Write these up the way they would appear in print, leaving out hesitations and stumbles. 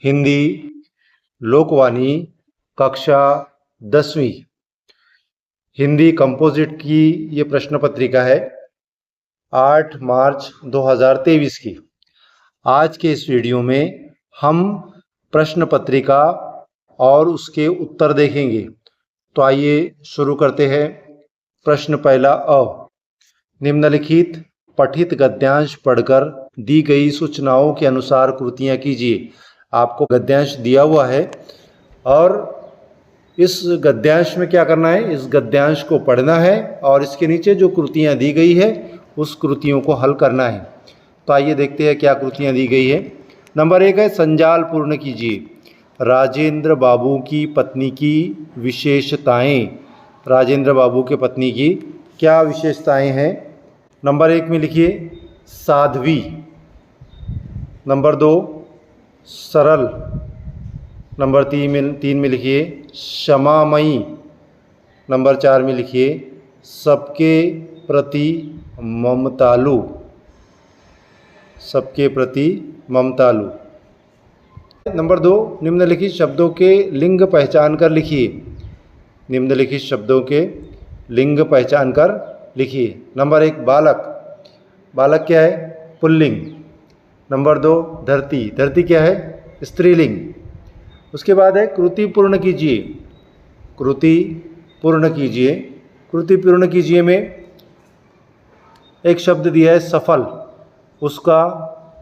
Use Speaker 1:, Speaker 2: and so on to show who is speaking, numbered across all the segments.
Speaker 1: हिंदी लोकवाणी कक्षा 10वीं Hindi composite key ये प्रश्न पत्रिका है 8 मार्च 2023 की। आज के इस वीडियो में हम प्रश्न पत्रिका और उसके उत्तर देखेंगे। तो आइए शुरू करते हैं। प्रश्न पहला अ, निम्नलिखित पठित गद्यांश पढ़कर दी गई सूचनाओं के अनुसार कृतियां कीजिए। आपको गद्यांश दिया हुआ है और इस गद्यांश में क्या करना है, इस गद्यांश को पढ़ना है और इसके नीचे जो कृतियां दी गई है उस कृतियों को हल करना है। तो आइए देखते हैं क्या कृतियां दी गई है। नंबर 1 है संजाल पूर्ण कीजिए। राजेंद्र बाबू की पत्नी की विशेषताएं। राजेंद्र बाबू के पत्नी की क्या विशेषताएं हैं? नंबर 1 में लिखिए साध्वी। नंबर 2 सरल। नंबर 3 में लिखिए क्षमामयी। नंबर 4 में लिखिए सबके प्रति ममतालु। सबके प्रति ममतालु। नंबर 2 निम्नलिखित शब्दों के लिंग पहचान कर लिखिए। निम्नलिखित शब्दों के लिंग पहचान कर लिखिए। नंबर 1 बालक। बालक क्या है? पुल्लिंग। नंबर 2 धरती। धरती क्या है? स्त्रीलिंग। उसके बाद है कृति पूर्ण कीजिए। कृति पूर्ण कीजिए। कृति पूर्ण कीजिए में एक शब्द दिया है सफल, उसका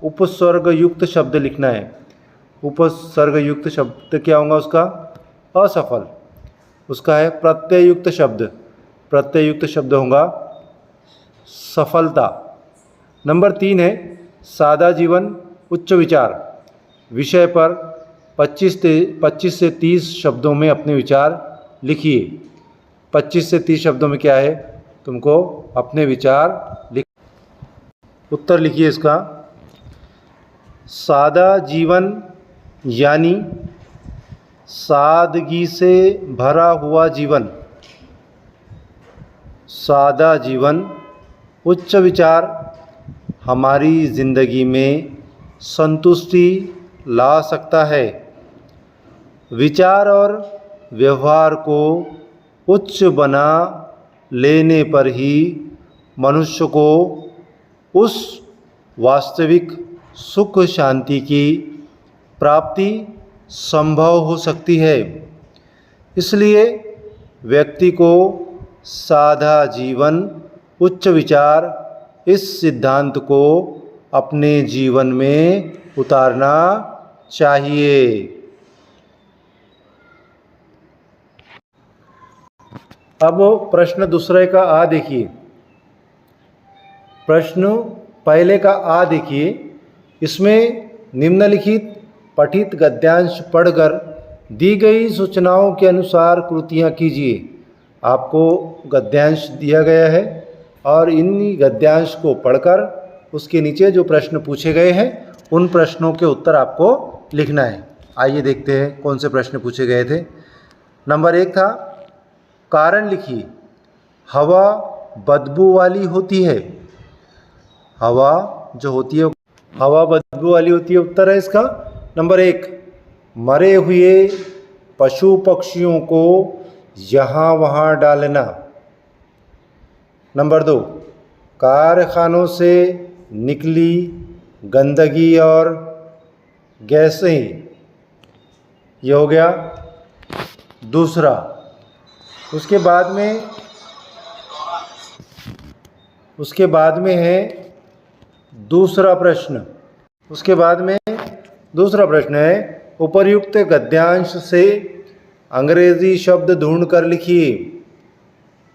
Speaker 1: उपसर्ग युक्त शब्द लिखना है। उपसर्ग युक्त शब्द क्या होगा उसका? असफल। उसका है प्रत्यय युक्त शब्द। प्रत्यय युक्त शब्द होगा सफलता। नंबर 3 है सादा जीवन उच्च विचार। विषय पर 25 से 30 शब्दों में अपने विचार लिखिए। 25 से 30 शब्दों में क्या है? तुमको अपने विचार उत्तर लिखिए इसका। सादा जीवन यानी सादगी से भरा हुआ जीवन। सादा जीवन। उच्च विचार हमारी जिंदगी में संतुष्टि ला सकता है। विचार और व्यवहार को उच्च बना लेने पर ही मनुष्य को उस वास्तविक सुख शांति की प्राप्ति संभव हो सकती है। इसलिए व्यक्ति को सादा जीवन उच्च विचार इस सिद्धांत को अपने जीवन में उतारना चाहिए। अब प्रश्न दूसरे का आ देखिए। प्रश्न पहले का आ देखिए। इसमें निम्नलिखित पठित गद्यांश पढ़कर दी गई सूचनाओं के अनुसार कृतियां कीजिए। आपको गद्यांश दिया गया है और इन गद्यांश को पढ़कर उसके नीचे जो प्रश्न पूछे गए हैं उन प्रश्नों के उत्तर आपको लिखना है। आइए देखते हैं कौन से प्रश्न पूछे गए थे। नंबर 1 था कारण लिखिए। हवा बदबू वाली होती है। हवा जो होती है हवा बदबू वाली होती है। उत्तर है इसका नंबर 1 मरे हुए पशु पक्षियों को यहाँ वहाँ डालना। नंबर 2 कारखानों से निकली गंदगी और गैसें। ये हो गया दूसरा। उसके बाद में है दूसरा प्रश्न। उसके बाद में दूसरा प्रश्न है उपर्युक्त गद्यांश से अंग्रेजी शब्द ढूंढ कर लिखिए।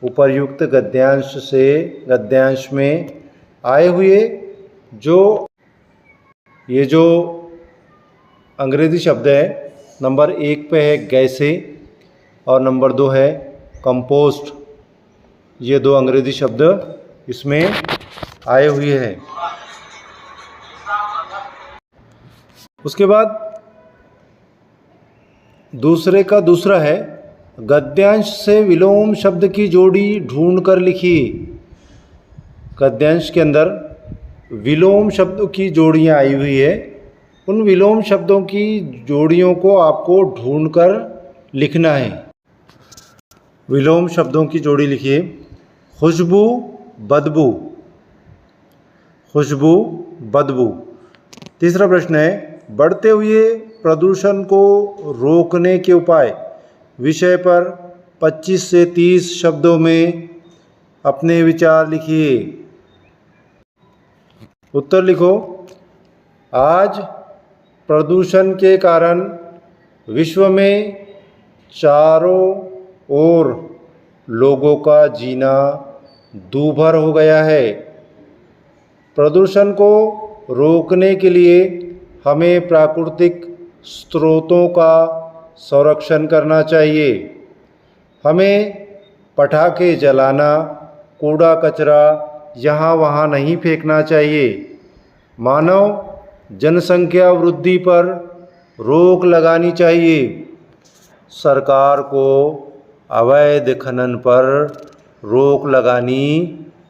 Speaker 1: उपर्युक्त गद्यांश से गद्यांश में आए हुए ये जो अंग्रेजी शब्द है, नंबर 1 पे है गैसे और नंबर 2 है कंपोस्ट। ये 2 अंग्रेजी शब्द इसमें आए हुए हैं। उसके बाद दूसरे का दूसरा है गद्यांश से विलोम शब्द की जोड़ी ढूंढ कर लिखिए। गद्यांश के अंदर विलोम शब्दों की जोड़ियाँ आई हुई है उन विलोम शब्दों की जोड़ियों को आपको ढूंढकर लिखना है। विलोम शब्दों की जोड़ी लिखिए, खुशबू बदबू, खुशबू बदबू। तीसरा प्रश्न है, बढ़ते हुए प्रदूषण को रोकने के उपाय विषय पर 25 से 30 शब्दों में अपने विचार लिखिए। उत्तर लिखो। आज प्रदूषण के कारण विश्व में चारों ओर लोगों का जीना दूभर हो गया है। प्रदूषण को रोकने के लिए हमें प्राकृतिक स्रोतों का संरक्षण करना चाहिए। हमें पटाखे जलाना, कूड़ा कचरा यहाँ वहाँ नहीं फेंकना चाहिए। मानव जनसंख्या वृद्धि पर रोक लगानी चाहिए। सरकार को अवैध खनन पर रोक लगानी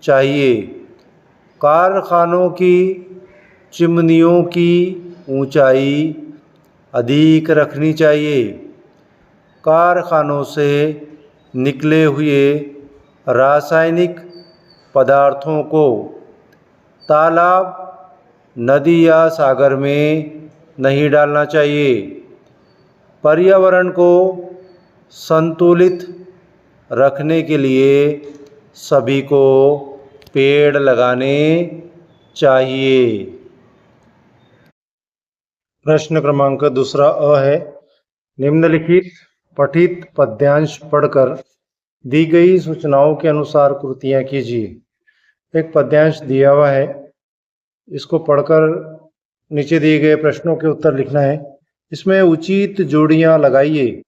Speaker 1: चाहिए। कारखानों की चिमनियों की ऊंचाई अधिक रखनी चाहिए। कारखानों से निकले हुए रासायनिक पदार्थों को तालाब, नदी या सागर में नहीं डालना चाहिए। पर्यावरण को संतुलित रखने के लिए सभी को पेड़ लगाने चाहिए। प्रश्न क्रमांक दूसरा अ है, निम्नलिखित पठित पद्यांश पढ़कर दी गई सूचनाओं के अनुसार कृतियां कीजिए। एक पद्यांश दिया हुआ है, इसको पढ़कर नीचे दिए गए प्रश्नों के उत्तर लिखना है। इसमें उचित जोड़ियां लगाइए।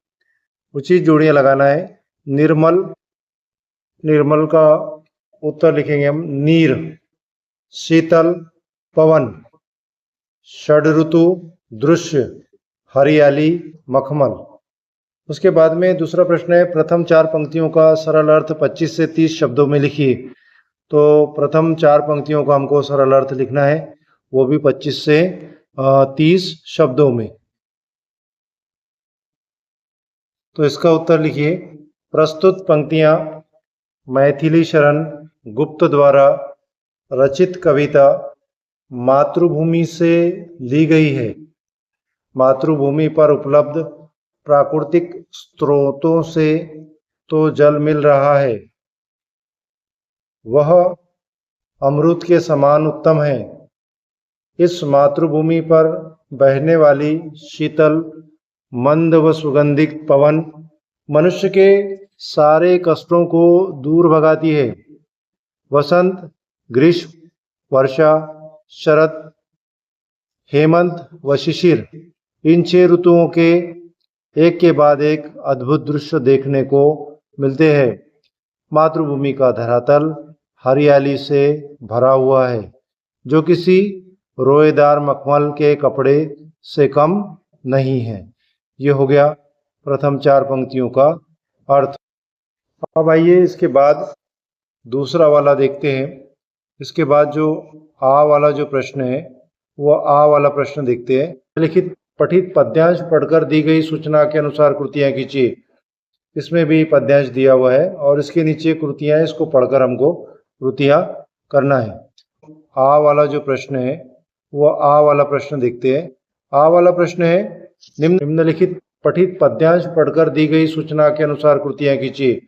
Speaker 1: उचित जोड़ियां लगाना है। निर्मल, निर्मल का उत्तर लिखेंगे हम नीर। शीतल पवन। षड्ऋतु दृश्य। हरियाली मखमल। उसके बाद में दूसरा प्रश्न है, प्रथम 4 पंक्तियों का सरल अर्थ 25 से 30 शब्दों में लिखिए। तो प्रथम 4 पंक्तियों का हमको सरल अर्थ लिखना है, वो भी 25 से 30 शब्दों में। तो इसका उत्तर लिखिए। प्रस्तुत पंक्तियां मैथिली शरण गुप्त द्वारा रचित कविता मातृभूमि से ली गई है। मातृभूमि पर उपलब्ध प्राकृतिक स्रोतों से तो जल मिल रहा है, वह अमृत के समान उत्तम है। इस मातृभूमि पर बहने वाली शीतल मंद व सुगंधित पवन मनुष्य के सारे कष्टों को दूर भगाती है। वसंत, ग्रीष्म, वर्षा, शरद, हेमंत व शिशिर, इन 6 ऋतुओं के एक के बाद एक अद्भुत दृश्य देखने को मिलते हैं। मातृभूमि का धरातल हरियाली से भरा हुआ है, जो किसी रोएदार मखमल के कपड़े से कम नहीं है। ये हो गया प्रथम 4 पंक्तियों का अर्थ। अब आइए इसके बाद दूसरा वाला देखते हैं। इसके बाद जो आ वाला जो प्रश्न है, वो आ वाला प्रश्न देखते हैं। लिखित पठित पद्यांश पढ़कर दी गई सूचना के अनुसार कृतियां कीजिए। इसमें भी पद्यांश दिया हुआ है और इसके नीचे कृतियां, इसको पढ़कर हमको कृतियां करना है। आ वाला जो प्रश्न है, वो आ वाला प्रश्न देखते हैं। आ वाला प्रश्न है, निम्नलिखित पठित पद्यांश पढ़कर दी गई सूचना के अनुसार कृतियां कीजिए।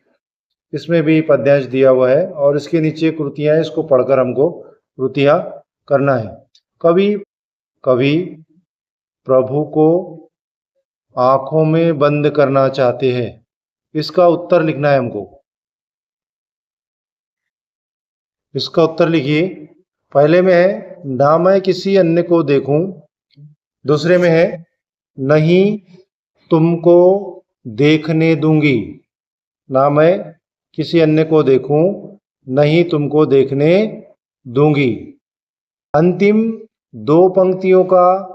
Speaker 1: इसमें भी पद्यांश दिया हुआ है और इसके नीचे कृतियां, इसको पढ़कर हमको कृतियां करना है। कवि प्रभु को आंखों में बंद करना चाहते हैं। इसका उत्तर लिखना है हमको। इसका उत्तर लिखिए। पहले में है, ना मैं किसी अन्य को देखूं। दूसरे में है, नहीं तुमको देखने दूंगी। ना मैं किसी अन्य को देखूं, नहीं तुमको देखने दूंगी। अंतिम 2 पंक्तियों का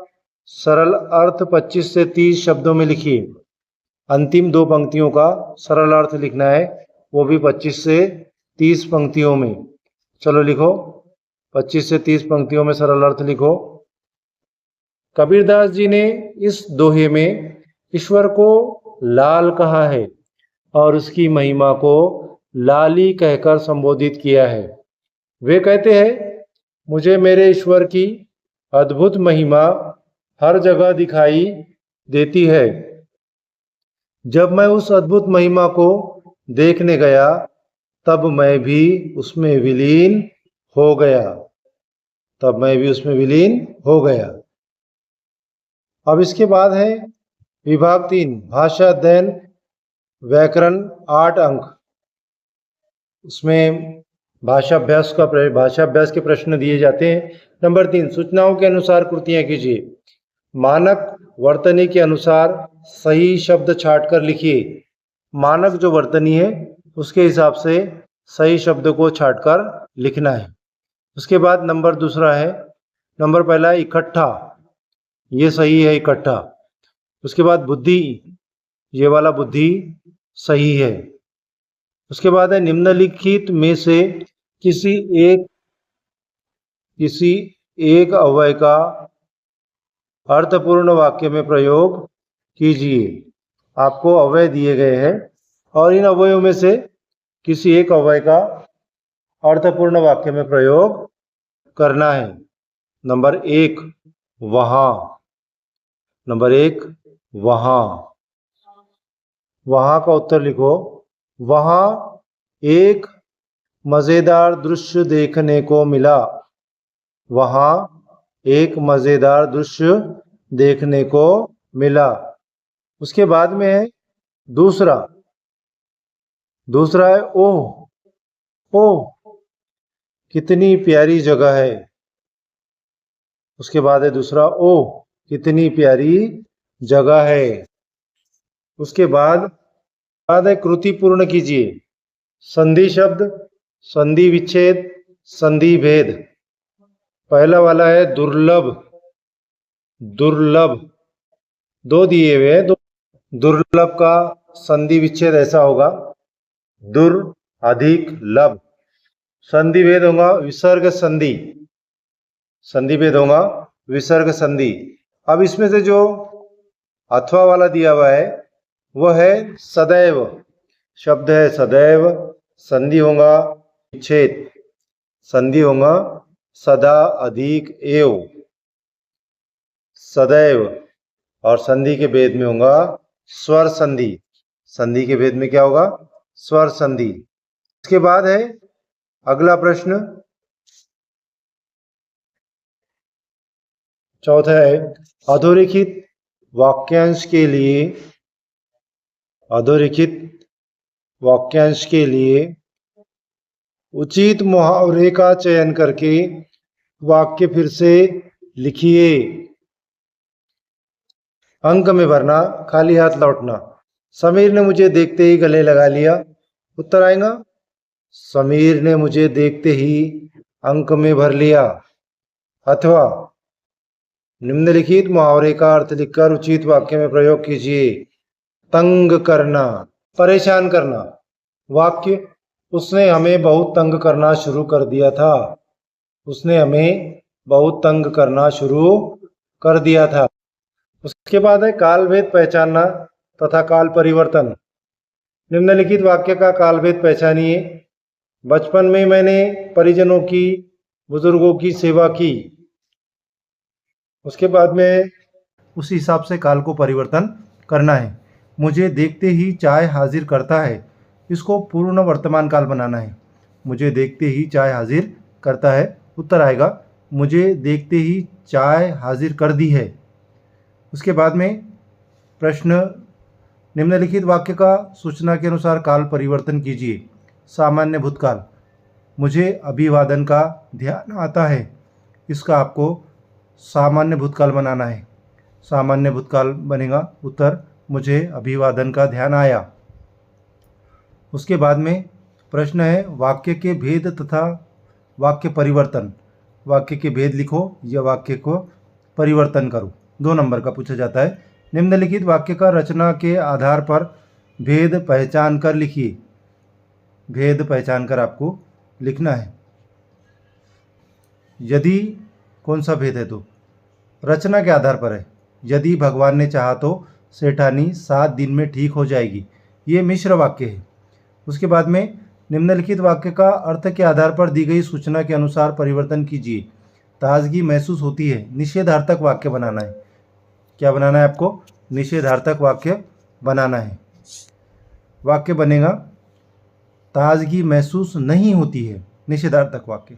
Speaker 1: सरल अर्थ 25 से 30 शब्दों में लिखिए। अंतिम 2 पंक्तियों का सरल अर्थ लिखना है, वो भी 25 से 30 पंक्तियों में। चलो लिखो, 25 से 30 पंक्तियों में सरल अर्थ लिखो। कबीरदास जी ने इस दोहे में ईश्वर को लाल कहा है और उसकी महिमा को लाली कहकर संबोधित किया है। वे कहते हैं, मुझे मेरे ईश्वर की अद्भुत महिमा हर जगह दिखाई देती है। जब मैं उस अद्भुत महिमा को देखने गया तब मैं भी उसमें विलीन हो गया। अब इसके बाद है विभाग 3 भाषा अध्ययन व्याकरण 8 अंक। उसमें भाषा अभ्यास के प्रश्न दिए जाते हैं। नंबर 3 सूचनाओं के अनुसार कृतियां कीजिए। मानक वर्तनी के अनुसार सही शब्द छांटकर लिखिए। मानक जो वर्तनी है उसके हिसाब से सही शब्द को छांटकर लिखना है। उसके बाद नंबर दूसरा है, नंबर पहला है इकट्ठा, ये सही है इकट्ठा। उसके बाद बुद्धि, ये वाला बुद्धि सही है। उसके बाद है निम्नलिखित में से किसी एक अव्यय का अर्थपूर्ण वाक्य में प्रयोग कीजिए। आपको अव्यय दिए गए हैं और इन अव्ययों में से किसी एक अव्यय का अर्थपूर्ण वाक्य में प्रयोग करना है। नंबर 1 वहां, वहां का उत्तर लिखो। वहां एक मजेदार दृश्य देखने को मिला। वहां एक मजेदार दृश्य देखने को मिला। उसके बाद में है दूसरा है ओह कितनी प्यारी जगह है। उसके बाद है दूसरा ओह कितनी प्यारी जगह है। उसके बाद है कृति पूर्ण कीजिए। संधि शब्द, संधि विच्छेद, संधि भेद। पहला वाला है दुर्लभ, दो दिए हुए हैं। दुर्लभ का संधि विच्छेद ऐसा होगा, दुर अधिक लब। संधि भेद होगा विसर्ग संधि, विसर्ग संधि। अब इसमें से जो अथवा वाला दिया हुआ है वह है सदैव, शब्द है सदैव, संधि होगा विच्छेद, संधि होगा सदा अधिक एव, सदैव। और संधि के भेद में होगा स्वर संधि, संधि के भेद में क्या होगा स्वर संधि। इसके बाद है अगला प्रश्न, चौथा है अधोरेखित वाक्यांश के लिए उचित मुहावरे का चयन करके वाक्य फिर से लिखिए। अंक में भरना, खाली हाथ लौटना। समीर ने मुझे देखते ही गले लगा लिया। उत्तर आएगा समीर ने मुझे देखते ही अंक में भर लिया। अथवा निम्नलिखित मुहावरे का अर्थ लिखकर उचित वाक्य में प्रयोग कीजिए। तंग करना, परेशान करना। वाक्य उसने हमें बहुत तंग करना शुरू कर दिया था। उसने हमें बहुत तंग करना शुरू कर दिया था। उसके बाद है काल भेद पहचानना तथा काल परिवर्तन। निम्नलिखित वाक्य का काल भेद पहचानिए। बचपन में मैंने परिजनों की, बुजुर्गों की सेवा की। उसके बाद में उसी हिसाब से काल को परिवर्तन करना है। मुझे देखते ही चाय हाजिर करता है, इसको पूर्ण वर्तमान काल बनाना है। मुझे देखते ही चाय हाजिर करता है। उत्तर आएगा मुझे देखते ही चाय हाजिर कर दी है। उसके बाद में प्रश्न, निम्नलिखित वाक्य का सूचना के अनुसार काल परिवर्तन कीजिए। सामान्य भूतकाल, मुझे अभिवादन का ध्यान आता है, इसका आपको सामान्य भूतकाल बनाना है। सामान्य भूतकाल बनेगा उत्तर मुझे अभिवादन का ध्यान आया। उसके बाद में प्रश्न है वाक्य के भेद तथा वाक्य परिवर्तन। वाक्य के भेद लिखो या वाक्य को परिवर्तन करो, 2 नंबर का पूछा जाता है। निम्नलिखित वाक्य का रचना के आधार पर भेद पहचान कर लिखिए। भेद पहचान कर आपको लिखना है। यदि कौन सा भेद है तो रचना के आधार पर है। यदि भगवान ने चाहा तो सेठानी 7 दिन में ठीक हो जाएगी। ये मिश्र वाक्य है। उसके बाद में निम्नलिखित वाक्य का अर्थ के आधार पर दी गई सूचना के अनुसार परिवर्तन कीजिए। ताजगी महसूस होती है, निषेधार्थक वाक्य बनाना है। क्या बनाना है आपको? निषेधार्थक वाक्य बनाना है। वाक्य बनेगा ताजगी महसूस नहीं होती है, निषेधार्थक वाक्य।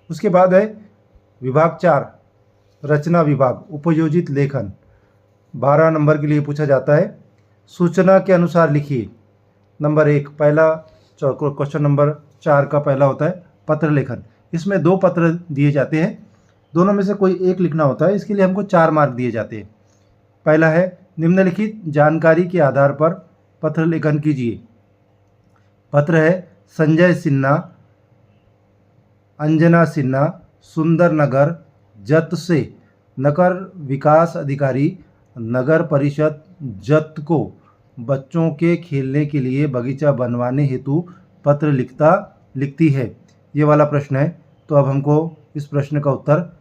Speaker 1: उसके बाद है विभाग 4 रचना विभाग उपयोजित लेखन। 12 नंबर के लिए पूछा जाता है। सूचना के अनुसार लिखिए। नंबर 1 पहला क्वेश्चन नंबर 4 का पहला होता है पत्र लेखन। इसमें 2 पत्र दिए जाते हैं, दोनों में से कोई एक लिखना होता है। इसके लिए हमको 4 मार्क दिए जाते हैं। पहला है निम्नलिखित जानकारी के आधार पर पत्र लेखन कीजिए। पत्र है संजय सिन्हा, अंजना सिन्हा, सुंदर नगर जत से नगर विकास अधिकारी नगर परिषद जत को बच्चों के खेलने के लिए बगीचा बनवाने हेतु पत्र लिखती है। ये वाला प्रश्न है। तो अब हमको इस प्रश्न का उत्तर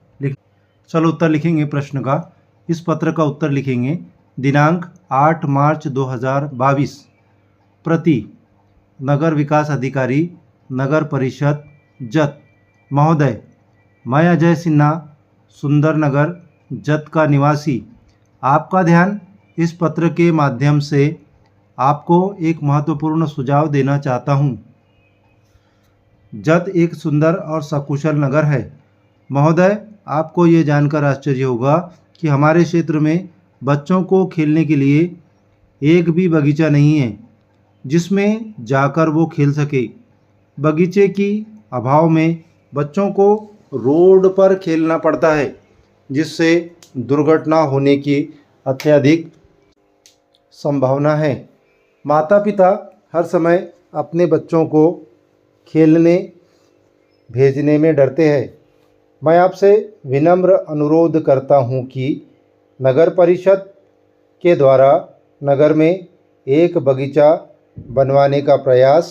Speaker 1: चलो उत्तर लिखेंगे प्रश्न का। इस पत्र का उत्तर लिखेंगे। दिनांक 8 मार्च 2022। प्रति नगर विकास अधिकारी नगर परिषद जत। महोदय, मैं अजय सिन्हा, सुंदर नगर जत का निवासी, आपका ध्यान इस पत्र के माध्यम से आपको एक महत्वपूर्ण सुझाव देना चाहता हूँ। जत एक सुंदर और सकुशल नगर है। महोदय, आपको ये जानकर आश्चर्य होगा कि हमारे क्षेत्र में बच्चों को खेलने के लिए एक भी बगीचा नहीं है जिसमें जाकर वो खेल सके। बगीचे की अभाव में बच्चों को रोड पर खेलना पड़ता है, जिससे दुर्घटना होने की अत्यधिक संभावना है। माता पिता हर समय अपने बच्चों को खेलने भेजने में डरते हैं। मैं आपसे विनम्र अनुरोध करता हूं कि नगर परिषद के द्वारा नगर में एक बगीचा बनवाने का प्रयास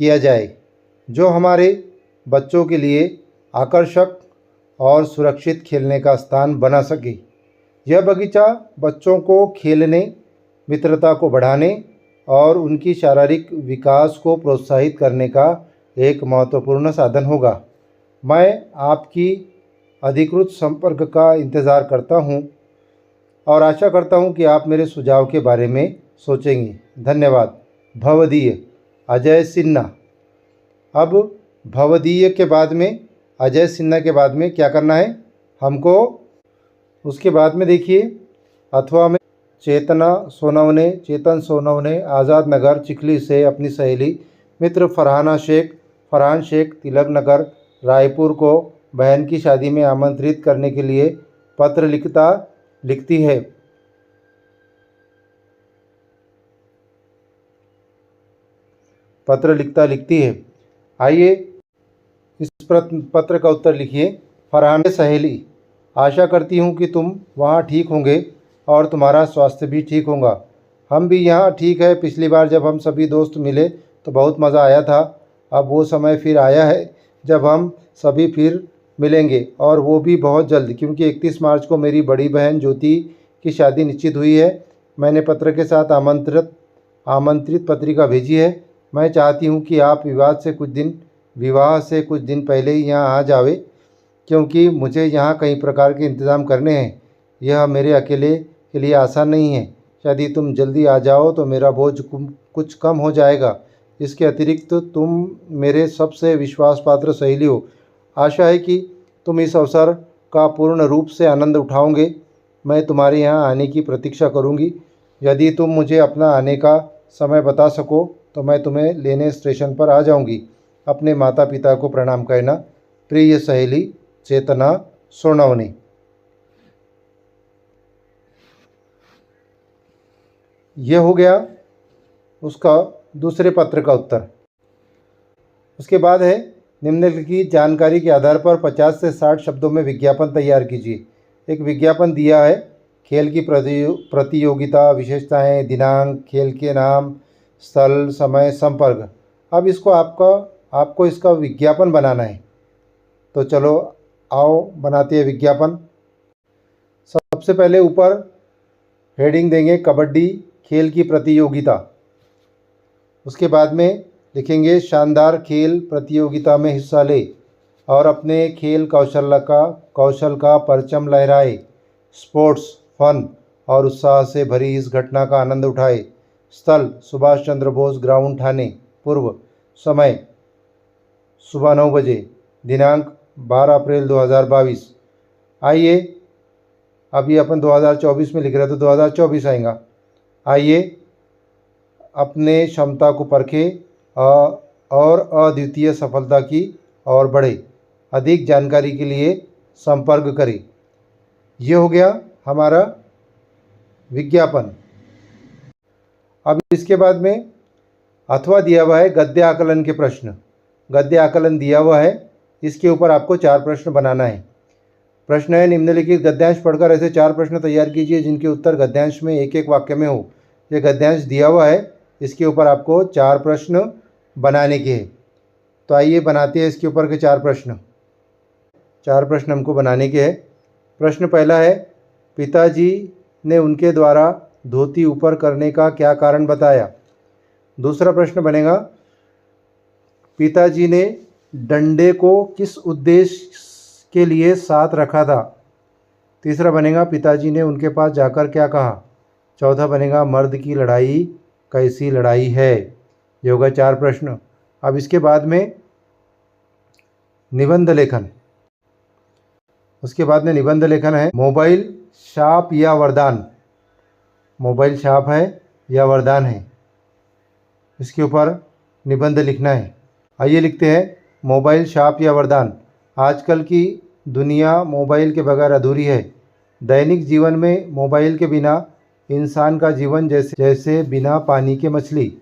Speaker 1: किया जाए, जो हमारे बच्चों के लिए आकर्षक और सुरक्षित खेलने का स्थान बना सके। यह बगीचा बच्चों को खेलने, मित्रता को बढ़ाने और उनकी शारीरिक विकास को प्रोत्साहित करने का एक महत्वपूर्ण साधन होगा। मैं आपकी अधिकृत संपर्क का इंतज़ार करता हूं और आशा करता हूं कि आप मेरे सुझाव के बारे में सोचेंगे। धन्यवाद। भवदीय अजय सिन्हा। अब भवदीय के बाद में अजय सिन्हा के बाद में क्या करना है हमको? उसके बाद में देखिए, अथवा में चेतन सोनवने आज़ाद नगर चिखली से अपनी सहेली मित्र फरहान शेख तिलक नगर रायपुर को बहन की शादी में आमंत्रित करने के लिए पत्र लिखती है। लिखती है। आइए इस पत्र का उत्तर लिखिए। फरहान सहेली, आशा करती हूँ कि तुम वहाँ ठीक होंगे और तुम्हारा स्वास्थ्य भी ठीक होगा। हम भी यहाँ ठीक है। पिछली बार जब हम सभी दोस्त मिले तो बहुत मज़ा आया था। अब वो समय फिर आया है जब हम सभी फिर मिलेंगे, और वो भी बहुत जल्द, क्योंकि 31 मार्च को मेरी बड़ी बहन ज्योति की शादी निश्चित हुई है। मैंने पत्र के साथ आमंत्रित पत्रिका भेजी है। मैं चाहती हूँ कि आप विवाह से कुछ दिन पहले ही यहाँ आ जावे, क्योंकि मुझे यहाँ कई प्रकार के इंतज़ाम करने हैं। यह मेरे अकेले के लिए आसान नहीं है। यदि तुम जल्दी आ जाओ तो मेरा बोझ कुछ कम हो जाएगा। इसके अतिरिक्त तुम मेरे सबसे विश्वास पात्र सहेली हो। आशा है कि तुम इस अवसर का पूर्ण रूप से आनंद उठाओगे। मैं तुम्हारे यहाँ आने की प्रतीक्षा करूँगी। यदि तुम मुझे अपना आने का समय बता सको तो मैं तुम्हें लेने स्टेशन पर आ जाऊँगी। अपने माता पिता को प्रणाम कहना। प्रिय सहेली चेतना सोनवने। यह हो गया उसका दूसरे पत्र का उत्तर। उसके बाद है निम्नलिखित जानकारी के आधार पर 50 से 60 शब्दों में विज्ञापन तैयार कीजिए। एक विज्ञापन दिया है। खेल की प्रतियोगिता, विशेषताएं, दिनांक, खेल के नाम, स्थल, समय, संपर्क। अब इसको आपको इसका विज्ञापन बनाना है। तो चलो आओ बनाते हैं विज्ञापन। सबसे पहले ऊपर हेडिंग देंगे कबड्डी खेल की प्रतियोगिता, उसके बाद में लिखेंगे शानदार खेल प्रतियोगिता में हिस्सा ले और अपने खेल कौशल का परचम लहराए। स्पोर्ट्स फन और उत्साह से भरी इस घटना का आनंद उठाए। स्थल सुभाष चंद्र बोस ग्राउंड ठाणे पूर्व। समय सुबह 9 बजे। दिनांक 12 अप्रैल 2022। आइए अभी अपन 2024 में लिख रहे हैं तो 2024 आएगा। आइए अपने क्षमता को परखे और अद्वितीय सफलता की ओर बढ़े। अधिक जानकारी के लिए संपर्क करें। ये हो गया हमारा विज्ञापन। अब इसके बाद में अथवा दिया हुआ है गद्य आकलन के प्रश्न। गद्य आकलन दिया हुआ है, इसके ऊपर आपको 4 प्रश्न बनाना है। प्रश्न है निम्नलिखित गद्यांश पढ़कर ऐसे 4 प्रश्न तैयार कीजिए जिनके उत्तर गद्यांश में एक एक वाक्य में हो। ये गद्यांश दिया हुआ है, इसके ऊपर आपको 4 प्रश्न बनाने के हैं। तो आइए बनाते हैं इसके ऊपर के 4 प्रश्न। 4 प्रश्न हमको बनाने के हैं। प्रश्न पहला है, पिताजी ने उनके द्वारा धोती ऊपर करने का क्या कारण बताया। दूसरा प्रश्न बनेगा, पिताजी ने डंडे को किस उद्देश्य के लिए साथ रखा था। तीसरा बनेगा, पिताजी ने उनके पास जाकर क्या कहा। चौथा बनेगा, मर्द की लड़ाई कैसी लड़ाई है। ये होगा 4 प्रश्न। अब इसके बाद में निबंध लेखन। उसके बाद में निबंध लेखन है, मोबाइल शाप या वरदान। मोबाइल शाप है या वरदान है, इसके ऊपर निबंध लिखना है। आइए लिखते हैं, मोबाइल शाप या वरदान। आजकल की दुनिया मोबाइल के बगैर अधूरी है। दैनिक जीवन में मोबाइल के बिना इंसान का जीवन जैसे बिना पानी के मछली।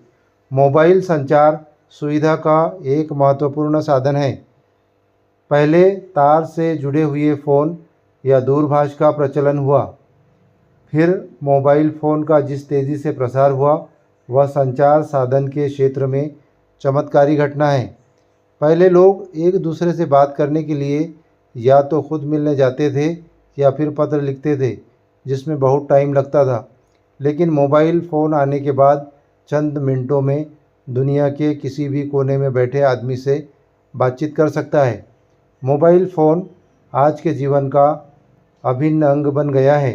Speaker 1: मोबाइल संचार सुविधा का एक महत्वपूर्ण साधन है। पहले तार से जुड़े हुए फ़ोन या दूरभाष का प्रचलन हुआ, फिर मोबाइल फ़ोन का जिस तेज़ी से प्रसार हुआ वह संचार साधन के क्षेत्र में चमत्कारी घटना है। पहले लोग एक दूसरे से बात करने के लिए या तो खुद मिलने जाते थे या फिर पत्र लिखते थे, जिसमें बहुत टाइम लगता था। लेकिन मोबाइल फ़ोन आने के बाद चंद मिनटों में दुनिया के किसी भी कोने में बैठे आदमी से बातचीत कर सकता है। मोबाइल फ़ोन आज के जीवन का अभिन्न अंग बन गया है।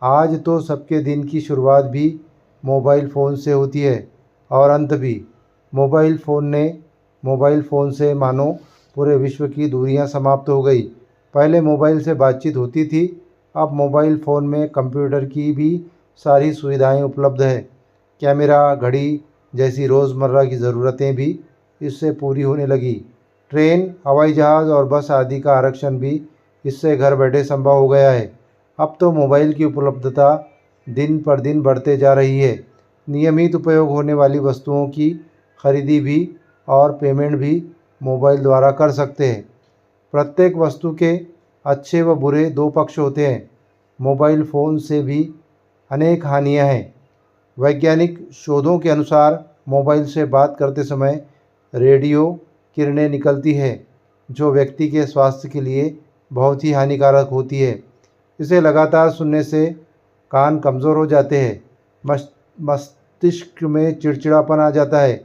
Speaker 1: आज तो सबके दिन की शुरुआत भी मोबाइल फ़ोन से होती है और अंत भी। मोबाइल फ़ोन से मानो पूरे विश्व की दूरियां समाप्त हो गई। पहले मोबाइल से बातचीत होती थी, अब मोबाइल फ़ोन में कंप्यूटर की भी सारी सुविधाएं उपलब्ध है। कैमरा, घड़ी जैसी रोज़मर्रा की ज़रूरतें भी इससे पूरी होने लगी। ट्रेन, हवाई जहाज़ और बस आदि का आरक्षण भी इससे घर बैठे संभव हो गया है। अब तो मोबाइल की उपलब्धता दिन पर दिन बढ़ते जा रही है। नियमित उपयोग होने वाली वस्तुओं की खरीदी भी और पेमेंट भी मोबाइल द्वारा कर सकते हैं। प्रत्येक वस्तु के अच्छे व बुरे 2 पक्ष होते हैं। मोबाइल फ़ोन से भी अनेक हानियां हैं। वैज्ञानिक शोधों के अनुसार मोबाइल से बात करते समय रेडियो किरणें निकलती है जो व्यक्ति के स्वास्थ्य के लिए बहुत ही हानिकारक होती है। इसे लगातार सुनने से कान कमज़ोर हो जाते हैं, मस्तिष्क में चिड़चिड़ापन आ जाता है।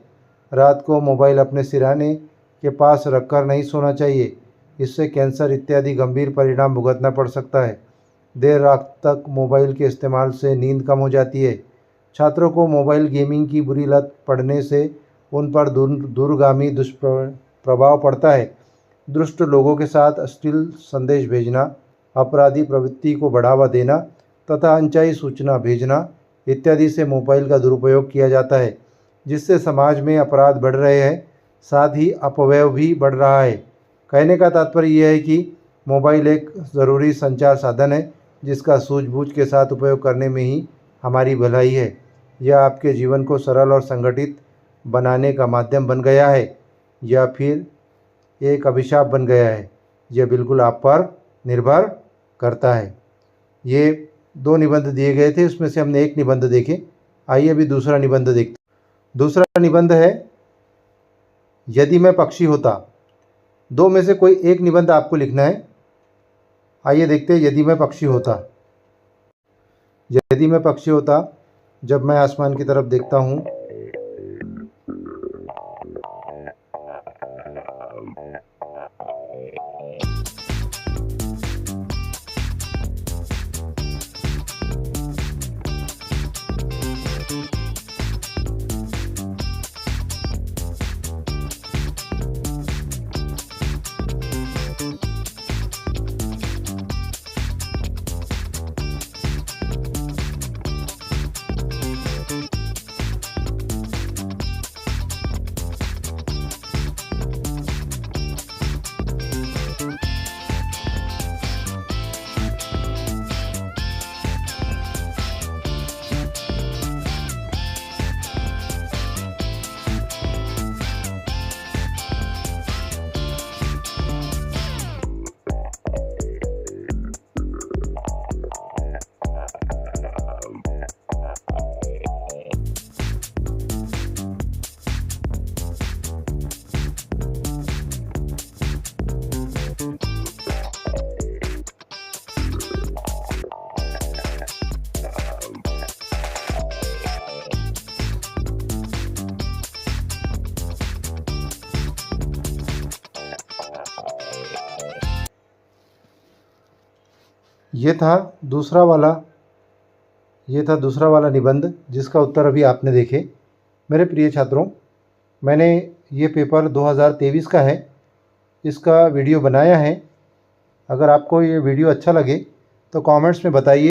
Speaker 1: रात को मोबाइल अपने सिरहाने के पास रखकर नहीं सोना चाहिए, इससे कैंसर इत्यादि गंभीर परिणाम भुगतना पड़ सकता है। देर रात तक मोबाइल के इस्तेमाल से नींद कम हो जाती है। छात्रों को मोबाइल गेमिंग की बुरी लत पड़ने से उन पर दूरगामी दुष्प्रभाव पड़ता है। दुष्ट लोगों के साथ अश्लील संदेश भेजना, अपराधी प्रवृत्ति को बढ़ावा देना तथा अनचाही सूचना भेजना इत्यादि से मोबाइल का दुरुपयोग किया जाता है, जिससे समाज में अपराध बढ़ रहे हैं, साथ ही अपव्यय भी बढ़ रहा है। कहने का तात्पर्य यह है कि मोबाइल एक ज़रूरी संचार साधन है जिसका सूझबूझ के साथ उपयोग करने में ही हमारी भलाई है। यह आपके जीवन को सरल और संगठित बनाने का माध्यम बन गया है या फिर एक अभिशाप बन गया है, यह बिल्कुल आप पर निर्भर करता है। ये 2 निबंध दिए गए थे, उसमें से हमने एक निबंध देखे। आइए अभी दूसरा निबंध देखते हैं। दूसरा निबंध है, यदि मैं पक्षी होता। 2 में से कोई एक निबंध आपको लिखना है। आइए देखते हैं, यदि मैं पक्षी होता। यदि मैं पक्षी होता, जब मैं आसमान की तरफ देखता हूँ, ये था दूसरा वाला निबंध जिसका उत्तर अभी आपने देखे। मेरे प्रिय छात्रों, मैंने ये पेपर 2023 का है, इसका वीडियो बनाया है। अगर आपको ये वीडियो अच्छा लगे तो कमेंट्स में बताइए।